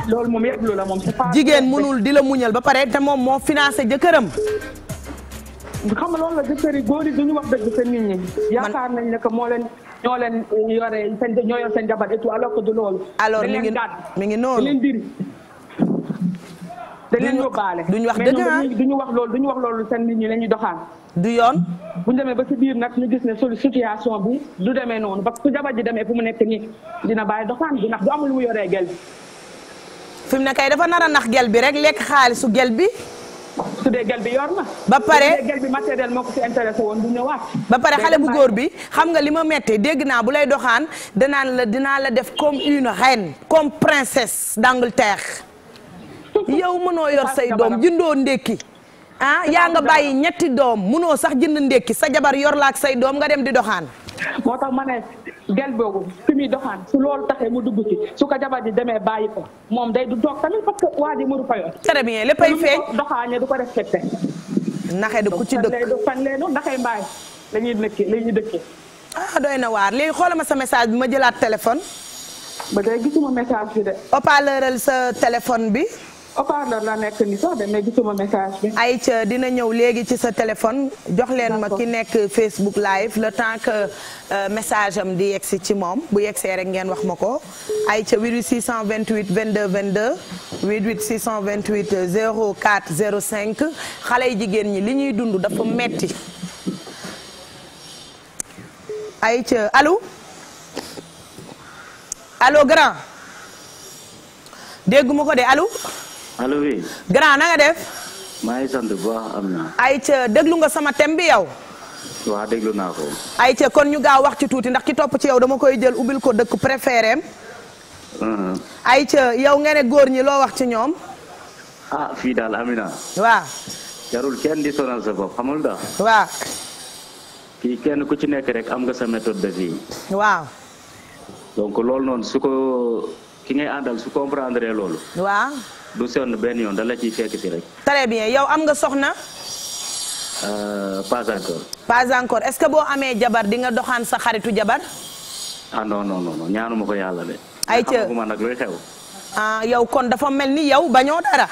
loolu moom yablu la moom. jigéen mënul di la muñal ba pare te moom moo financé jëkkëram. xam nga loolu la jëkkër yi góor yi duñu wax dëgg seen nit ñi. yaakaar nañ ne que ñoo leen yor seen jabar et tout alors que du loolu. alors mi ngi noonu leen diri. dañ leen yóbbaale. duñu wax dëgg mais duñu wax loolu seen nit ñi la ñuy doxaan. du yoon. bu ñu demee ba ci biir nag ñu gis ne situation bi du demee noonu parce que jabar ji demee fu mu nekk nii dina bàyyi doxaan bi ndax du amul lu mu yoree gel bi. fi mu ne kay dafa nar a nax gel bi rek lekk xaalisu gel bi. su dee gel bi yor na. ba pare gel bi matériel moo ko ci intéressé woon du ñëwaat. ba pare xale bu góor bi xam nga li ma méttee dégg naa bu lay doxaan dinaa la def comme une reine comme princesse d'Angleterre. yow mënoo yor say doom jëndoo ndékki. yaa nga bàyyi ñetti doom mënoo sax jënd ndékki sa jabar yor la ak say doom nga dem di doxaan. moo tax ma ne gel boobu fi muy doxaan su loolu taxee mu dugg ci su ko jabar ji demee bàyyi ko moom day du toog tamit parce que waa ji mënu fa yor. très bien léppay feeñ doxaane du ko respecté. naxe du ku ci dëkk fan lee noonu naxee mbaay la ñuy dëkkee. doy na waar léegi xoolal ma sa message bi ma jëlaat téléphone. ba tey gisuma message bi de. haut-parleur sa téléphone bi. haut-parleur la nekk ni sax de mais gisuma message bi. Aïcha dina ñëw léegi ci sa téléphone jox leen ma ki nekk Facebook live le temps que message am di yegsi ci moom bu yegsee rek ngeen wax ma ko. Aïcha 88 628 22 22 88 628 04 05 xale yi jigéen ñi li ñuy dund dafa metti. Aïcha allo grand dégguma ko de allo. allo oui. grand na nga def. maa ngi sant bu baax am na. Aïcha déglu nga sama thème bi yow. waaw déglu naa ko. Aïcha kon ñu gaaw wax ci tuuti ndax ki topp ci yow dama koy jël ubbil ko dëkk préféré am. Aïcha yow nga ne góor ñi loo wax ci ñoom. fii daal Amina. waaw. jarul kenn di sonal sa bopp xamul da. waaw. fii kenn ku ci nekk rek am nga sa méthode de vie. waaw. donc loolu noonu su ko ki ngay àndal su comprendre loolu. waaw. du sonn benn yoon da la ciy fekk si rek. très bien yow am nga soxna. pas encore. pas encore est-ce que boo amee jabar di nga doxaan sa xaritu jabar. non ñaanuma ko yàlla de. Aïcha xamaguma nag luy xew. yow kon dafa mel ni yow bañoo dara.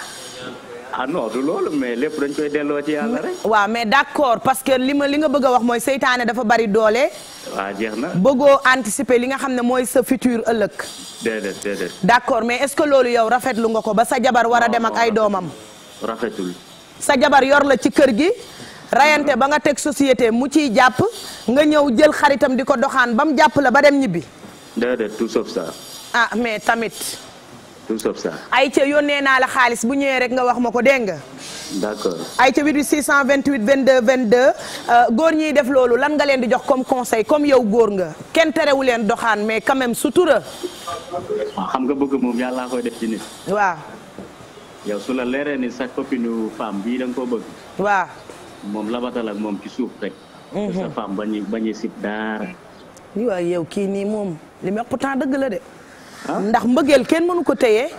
non du loolu mais lépp dañ koy delloo ci yàlla rek. waaw mais d'accord parce que li nga bëgg a wax mooy seytaane dafa bari doole. waaw jeex na. bëggoo anticiper li nga xam ne mooy sa futur ëllëg. déedéet. d'accord mais est-ce que loolu yow rafetlu nga ko ba sa jabar war a dem ak ay doomam. rafetul. sa jabar yor la ci kër gi. rayante ba nga teg société mu ciy jàpp nga ñëw jël xaritam di ko doxaan ba mu jàpp la ba dem ñibbi. déedéet tout sauf ça. mais tamit. tout sauf ça. Aïcha yónnee naa la xaalis bu ñëwee rek nga wax ma ko dégg nga. d'accord. Aïcha 88 628 22 22 góor ñiy def loolu lan nga leen di jox comme conseil comme yow góor nga kenn terewu leen doxaan mais quand même sutura. xam nga bëgg moom yàlla koy def ci nit. waaw. yow su la leeree ni sa copine femme bii da nga koo bëgg. waaw. moom labatal ak moom ci suuf rek. sa femme bañ a sib daara. waaw yow kii nii moom li mu wax pourtant dëgg la de. ndax mbëggeel kenn mënu ko téye.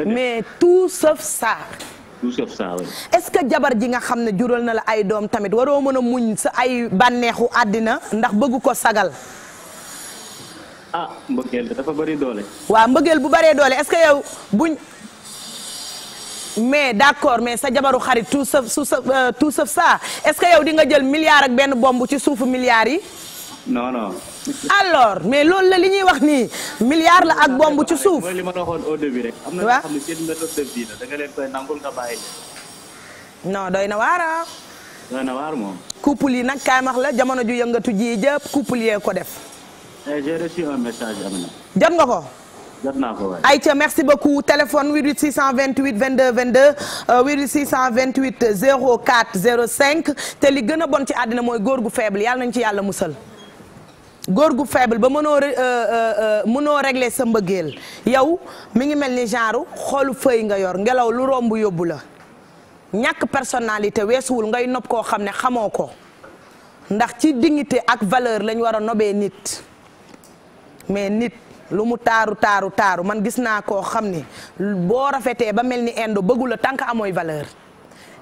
mais tout sauf ça. tout sauf ça oui. est-ce que jabar ji nga xam ne jural na la ay doom tamit waroo mën a muñ sa ay bànneexu àddina ndax bëgg ko sagal. mbëggeel dafa bari doole. waaw mbëggeel bu baree doole est-ce que yow buñ. mais d'accord mais sa jabaru xarit tout sauf ça est-ce que yow di nga jël milliard ak benn bomb ci suufu milliards yi. non. alors mais loolu la li ñuy wax nii milliard la ak bomb ci suuf. mooy li ma la waxoon au début rek. am na ñoo xam ne seen méthode de vie la da nga leen koy nangul nga bàyyi leen. non doy na waar. doy na waar moom. couple yi nag kaay wax la jamono ju yëngatu ji jëpp couple yee ko def. j'ai reçu un message Amina. jot nga ko. jot naa ko waay. Aïcha merci beaucoup téléphone 88 628 22 22 88 628 04 05 te li gën a bon ci àddina mooy góor gu faible yàlla nañ ci yàlla musal. góor gu faible ba mënoo régler sa mbëggeel yow mi ngi mel ni genre xoolu fëy nga yor ngelaw lu romb yóbbu la ñàkk personnalité weesuwul ngay nopp koo xam ne xamoo ko ndax ci dignité ak valeur lañ war a nobee nit mais nit lu mu taaru man gis naa koo xam ni boo rafetee ba mel ni indo bëggu la tant que amooy valeur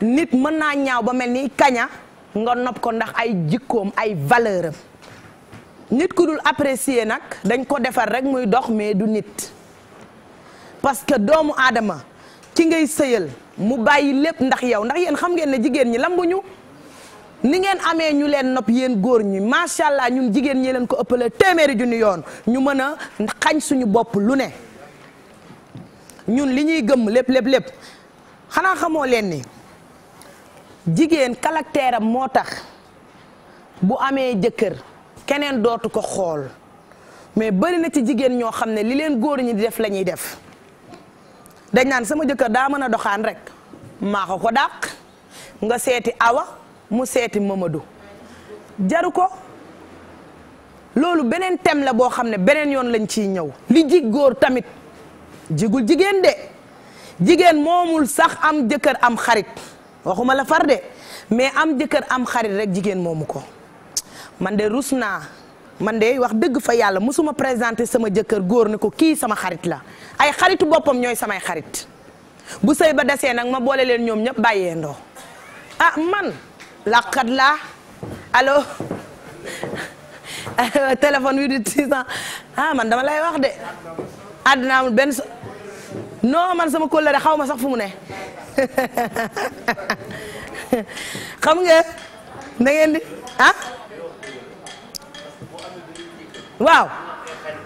nit mën naa ñaaw ba mel ni kaña nga nopp ko ndax ay jikkoom ay valeur am nit ku dul apprécier nag dañ ko defar rek muy dox mais du nit parce que doomu aadama ci ngay sëyal mu bàyyi lépp ndax yow ndax yéen xam ngeen ne jigéen ñi lambuñu ni ngeen amee ñu leen nopp yéen góor ñi macha allah ñun jigéen ñi leen ko ëppale téeméeri junni yoon ñu mën a xañ suñu bopp lu ne ñun li ñuy gëmm lépp xanaa xamoo leen ni jigéen caractère am moo tax bu amee jëkkër keneen dootu ko xool mais bari na ci jigéen ñoo xam ne li leen góor ñi di def la ñuy def dañ naan sama jëkkër daa mën a doxaan rek maa ko dàq nga seeti awa mu seeti Mamadou jaru ko loolu beneen thème la boo xam ne beneen yoon lañ ciy ñëw li jig góor tamit jigul jigéen de jigéen moomul sax am jëkkër am xarit waxuma la far de mais am jëkkër am xarit rek jigéen moomu ko man de rus naa man de wax dëgg fa yàlla musuma présenté sama jëkkër góor ne ko kii sama xarit la ay xaritu boppam ñooy samay xarit bu sëy ba desee nag ma boole leen ñoom ñëpp bàyyee ndoo ah man laqat laa allo téléphone 88 600 man dama lay wax de àddina amul benn non man sama kóllëre xaw ma sax fu mu ne xam nga da ngeen di waaw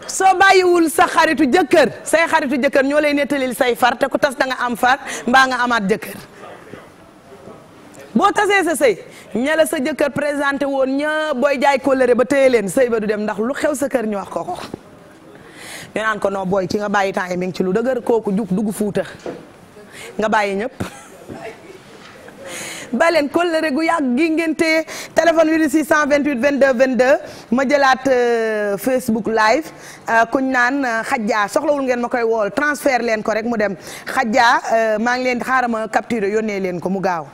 soo bàyyiwul sa xaritu jëkkër say xaritu jëkkër ñoo lay nettalil say far te ku tas da nga am far mbaa nga amaat jëkkër boo tasee sa sëy ñala sa jëkkër présenté woon ña booy jaay kóllëre ba téye leen sëy ba du dem ndax lu xew sa kër ñu wax ko ñu naan ko non booy ki nga bàyyi temps yi mi ngi ci lu dëgër kooku dugg fuuta nga bàyyi ñëpp ba leen kóllëre gu yàgg gi ngeen téye téléphone bi di 628 22 22 ma jëlaat Facebook live kuñ naan xajjaa soxlawul ngeen ma koy wool transfert leen ko rek mu dem xajjaa maa ngi leen xaaral ma capturer yónnee leen ko mu gaaw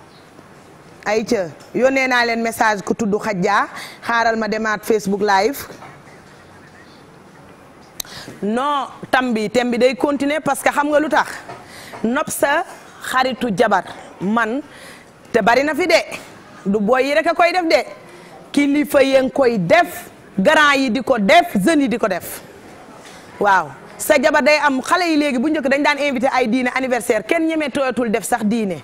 ay ca yónnee naa leen message ku tudd xajjaa xaaral ma demaat Facebook live non tam bi day continuer parce que xam nga lu tax nopp sa xaritu jabar man te bari na fi de du boy yi rek a koy def de kilifa yi nga koy def grand yi di ko def jeunes yi di ko def waaw sa jabar day am xale yi léegi bu njëkk dañ daan invité ay diine anniversaire kenn ñemee tooyatul def sax diine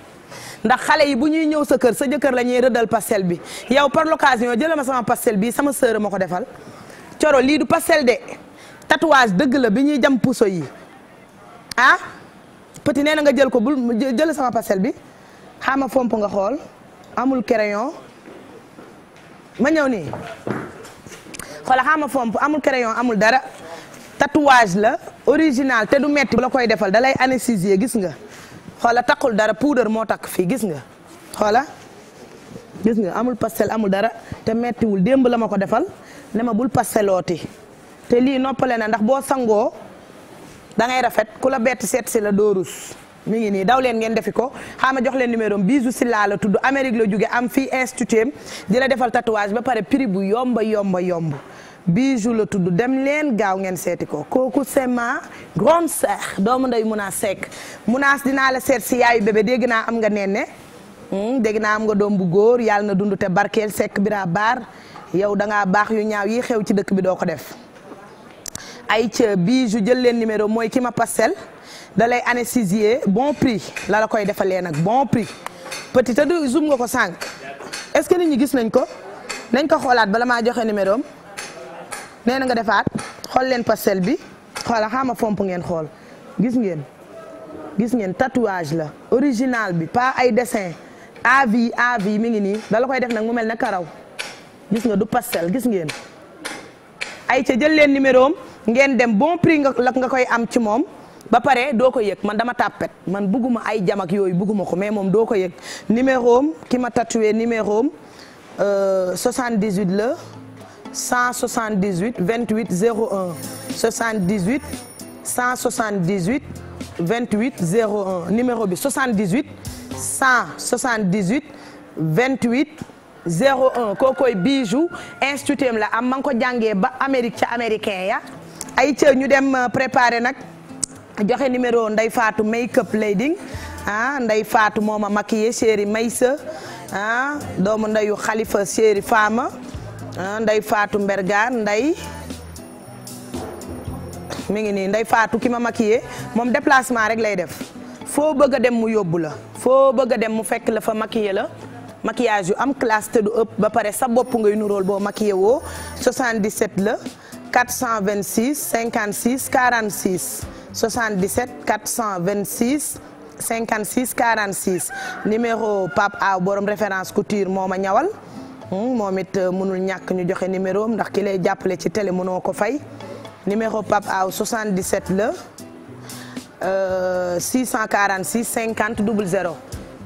ndax xale yi bu ñuy ñëw sa kër sa jëkkër la ñuy rëddal pastel bi yow par l'occasion jëlal ma sama pastel bi sama sœur ma ko defal coro lii du pastel de tatouage dëgg la bi ñuy jam puso yi petit nee na nga jël ko bul jël sama pastel bi xaama fomp nga xool amul crayon ma ñëw nii xoola xaama fomp amul crayon amul dara tatouage la original te du metti bu la koy defal dalay anesthésier gis nga xoola takkul dara poudre moo takk fii gis nga xoola gis nga amul pastel amul dara te mettiwul démb la ma ko defal ne ma bul pastelooti te lii noppale na ndax boo sangoo da ngay rafet ku la bett seet si la doorus mi ngi nii daw leen ngeen defi ko xaama jox leen numéro Bijou Silla la tudd Amérique la jóge am fii institut di la defal tatouage ba pare prix bu yomba Bijou la tudd dem leen gaaw ngeen seeti ko kooku c'est ma grande sœur doomu nday Mounas Seck Mounas dinaa la seet si yaayu bébé dégg naa am nga nenne dégg naa am nga doom bu góor yàlla na dund te barkeel Seck bira baar yow da ngaa baax yu ñaaw yi xew ci dëkk bi doo ko def ay ca Bijou jël leen numéro mooy ki ma pastel da lay anesthésier bon prix la koy defalee nag bon prix petit te du zoom nga ko sànq est-ce que nit ñi gis nañ ko xoolaat bala maa joxe numéro am nee na nga defaat xool leen pastel bi xoola xaama fomp ngeen xool gis ngeen tatouage la original bi pas ay dessin à vie mi ngi nii da la koy def nag mu mel ne karaw gis nga du pastel gis ngeen ay ca jël leen numéro am ngeen dem bon prix nga koy am ci moom ba pare doo ko yëg man dama tàppet man bugguma ay jam ak yooyu bugguma ko mais moom doo ko yëg numéro am ki ma tatoué numéro am 78 la 178 28 01 78 178 28 01 numéro bi 78 178 28 01 kookoy Bijou institut la am ma ngi ko jàngee ba Amérique ca américain ya ay ca ñu dem préparer nag joxe numéro Ndeye Fatou make-up lady Ndeye Fatou moo ma maquillé chéri Maysa doomu ndeyu Khalifa chéri Fama Ndeye Fatou Mbergane Ndeye mi ngi nii Ndeye Fatou ki ma maquillé moom déplacement rek lay def foo bëgg a dem mu yóbbu la foo bëgg a dem mu fekk la fa maquillé la maquillage yu am classe te du ëpp ba pare sa bopp ngay nuróol boo maquillé woo 77 la 426 56 46 77 426 56 46 numéro Pape Aw borom référence couture moo ma ñawal moom it mënul ñàkk ñu joxe numéro am ndax ki lay jàppale ci télé mënoo ko fay numéro Pape Aw 77 la 646 50 00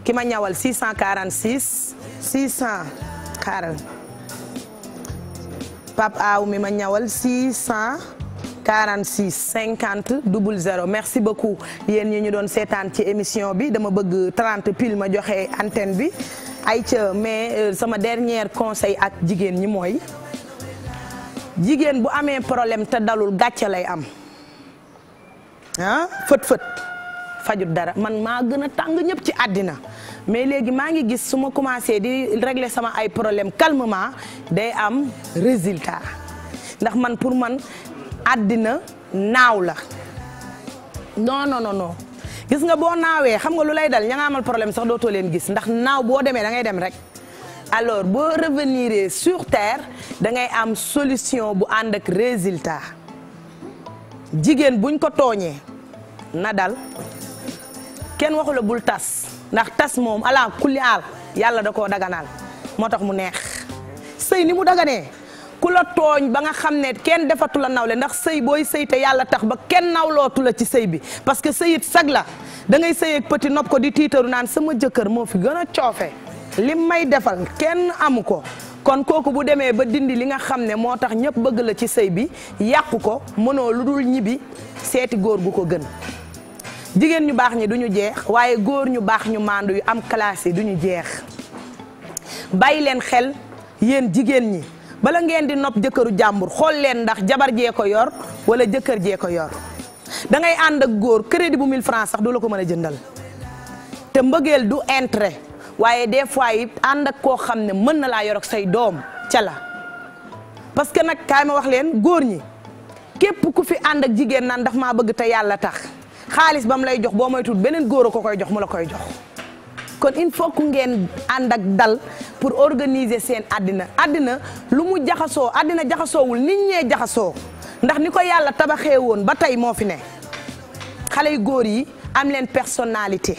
ki ma ñawal 646 640 Pape Aw mi ma ñawal 646 50 00 merci beaucoup yéen ñi ñu doon seetaan ci émission bi dama bëgg 30 pile ma joxe antenne bi ayca mais sama dernier conseil ak jigéen ñi mooy jigéen bu amee problème te dalul gàcce lay am fët fajut dara man maa gën a tàng ñëpp ci àddina mais léegi maa ngi gis su ma commencé di régler sama ay problème calmement day am résultat ndax man pour man àddina naaw la non gis nga boo naawee xam nga lu lay dal ña nga amal problème sax dootoo leen gis ndax naaw boo demee da ngay dem rek alors boo revenir sur terre da ngay am solution bu ànd ak résultat jigéen buñ ko tooñee na dal kenn waxu la bul tas ndax tas moom ala kulli aal yàlla da koo daganal moo tax mu neex sëy ni mu daganee ku la tooñ ba nga xam ne kenn defatu la nawle ndax sëy booy sëy te yàlla tax ba kenn nawlootu la ci sëy bi parce que sëyit sag la da ngay sëy ak petit nopp ko di tiitaru naan sama jëkkër moo fi gën a coofe lim may defal kenn amu ko kon kooku bu demee ba dindi li nga xam ne moo tax ñëpp bëgg la ci sëy bi yàqu ko mënoo lu dul ñibbi seeti góor gu ko gën jigéen ñu baax ñi duñu jeex waaye góor ñu baax ñu maandu yu am classe yi duñu jeex bàyyi leen xel yéen jigéen ñi bala ngeen di nopp jëkkëru jàmbur xool leen ndax jabar jee ko yor wala jëkkër jee ko yor da ngay ànd ak góor crédit bu 1000 francs sax du la ko mën a jëndal te mbëggeel du intérêt waaye des fois it ànd ak koo xam ne mën na laa yor ak say doom ca la parce que nag kaay ma wax leen góor ñi képp ku fi ànd ak jigéen naan daf maa bëgg te yàlla tax xaalis ba mu lay jox boo moytuwul beneen góor a ko koy jox mu la koy jox kon il faut que ngeen ànd ak dal pour organiser seen àddina lu mu jaxasoo àddina jaxasoowul nit ñee jaxasoo ndax ni ko yàlla tabaxee woon ba tey moo fi ne xale yu góor yi am leen personnalité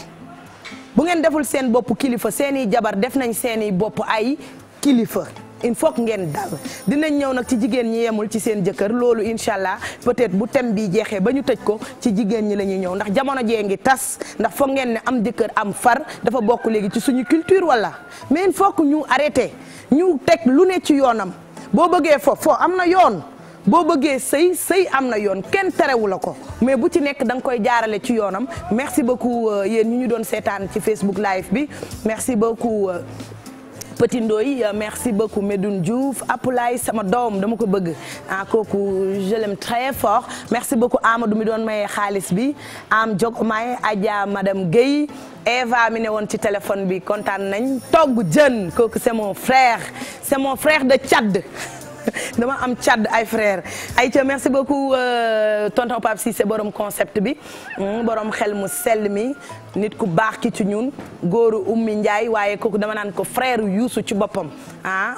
bu ngeen deful seen bopp kilifa seeni jabar def nañ seeni bopp ay kilifa il faut que ngeen dal dinañ ñëw nag ci jigéen ñi yemul ci seen jëkkër loolu incha allah peut-être bu thème bi jeexee ba ñu tëj ko ci jigéen ñi la ñuy ñëw ndax jamono jee ngi tas ndax foog ngeen ne am jëkkër am far dafa bokk léegi ci suñu culture wala mais il faut que ñu arrêté ñu teg lu ne ci yoonam boo bëggee fo am na yoon boo bëggee sëy am na yoon kenn terewu la ko mais bu ci nekk da nga koy jaarale ci yoonam merci beaucoup yéen ñu doon seetaan ci Facebook live bi merci beaucoup Petit Ndoy merci beaucoup Medoune Diouf Apulaay sama doom dama ko bëgg kooku je l'aime très fort merci beaucoup Amadou mi doon maye xaalis bi am Jogomaay Adja madame Guèye Eva mi ne woon ci téléphone bi kontaan nañ togg jën kooku c'est mon frère de Tchad dama am Tchad ay frère ayca merci beaucoup tonton Pape Cissé borom concept bi borom xel mu sell mi nit ku baax ki ci ñun góoru Ummi Ndiaye waaye kooku dama naan ko frère Youssou ci boppam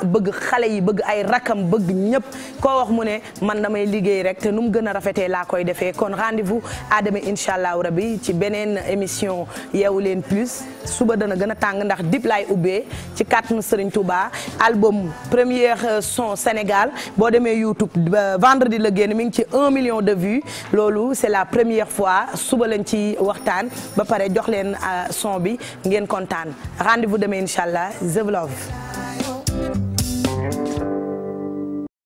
bëgg xale yi bëgg ay rakam bëgg ñëpp koo wax mu ne man damay liggéey rek te nu mu gën a rafetee laa koy defee kon rendez-vous à demain incha allah rabi ci beneen émission Yeewu Leen Plus suba dana gën a tàng ndax dip laay ubbee ci kàttanu Serigne Touba album première son Sénégal boo demee YouTube vendredi la génn mi ngi ci 1 million de vues loolu c'est la première fois suba lañ ci waxtaan ba pare jox leen son bi ngeen kontaan rendez-vous demain incha allah the love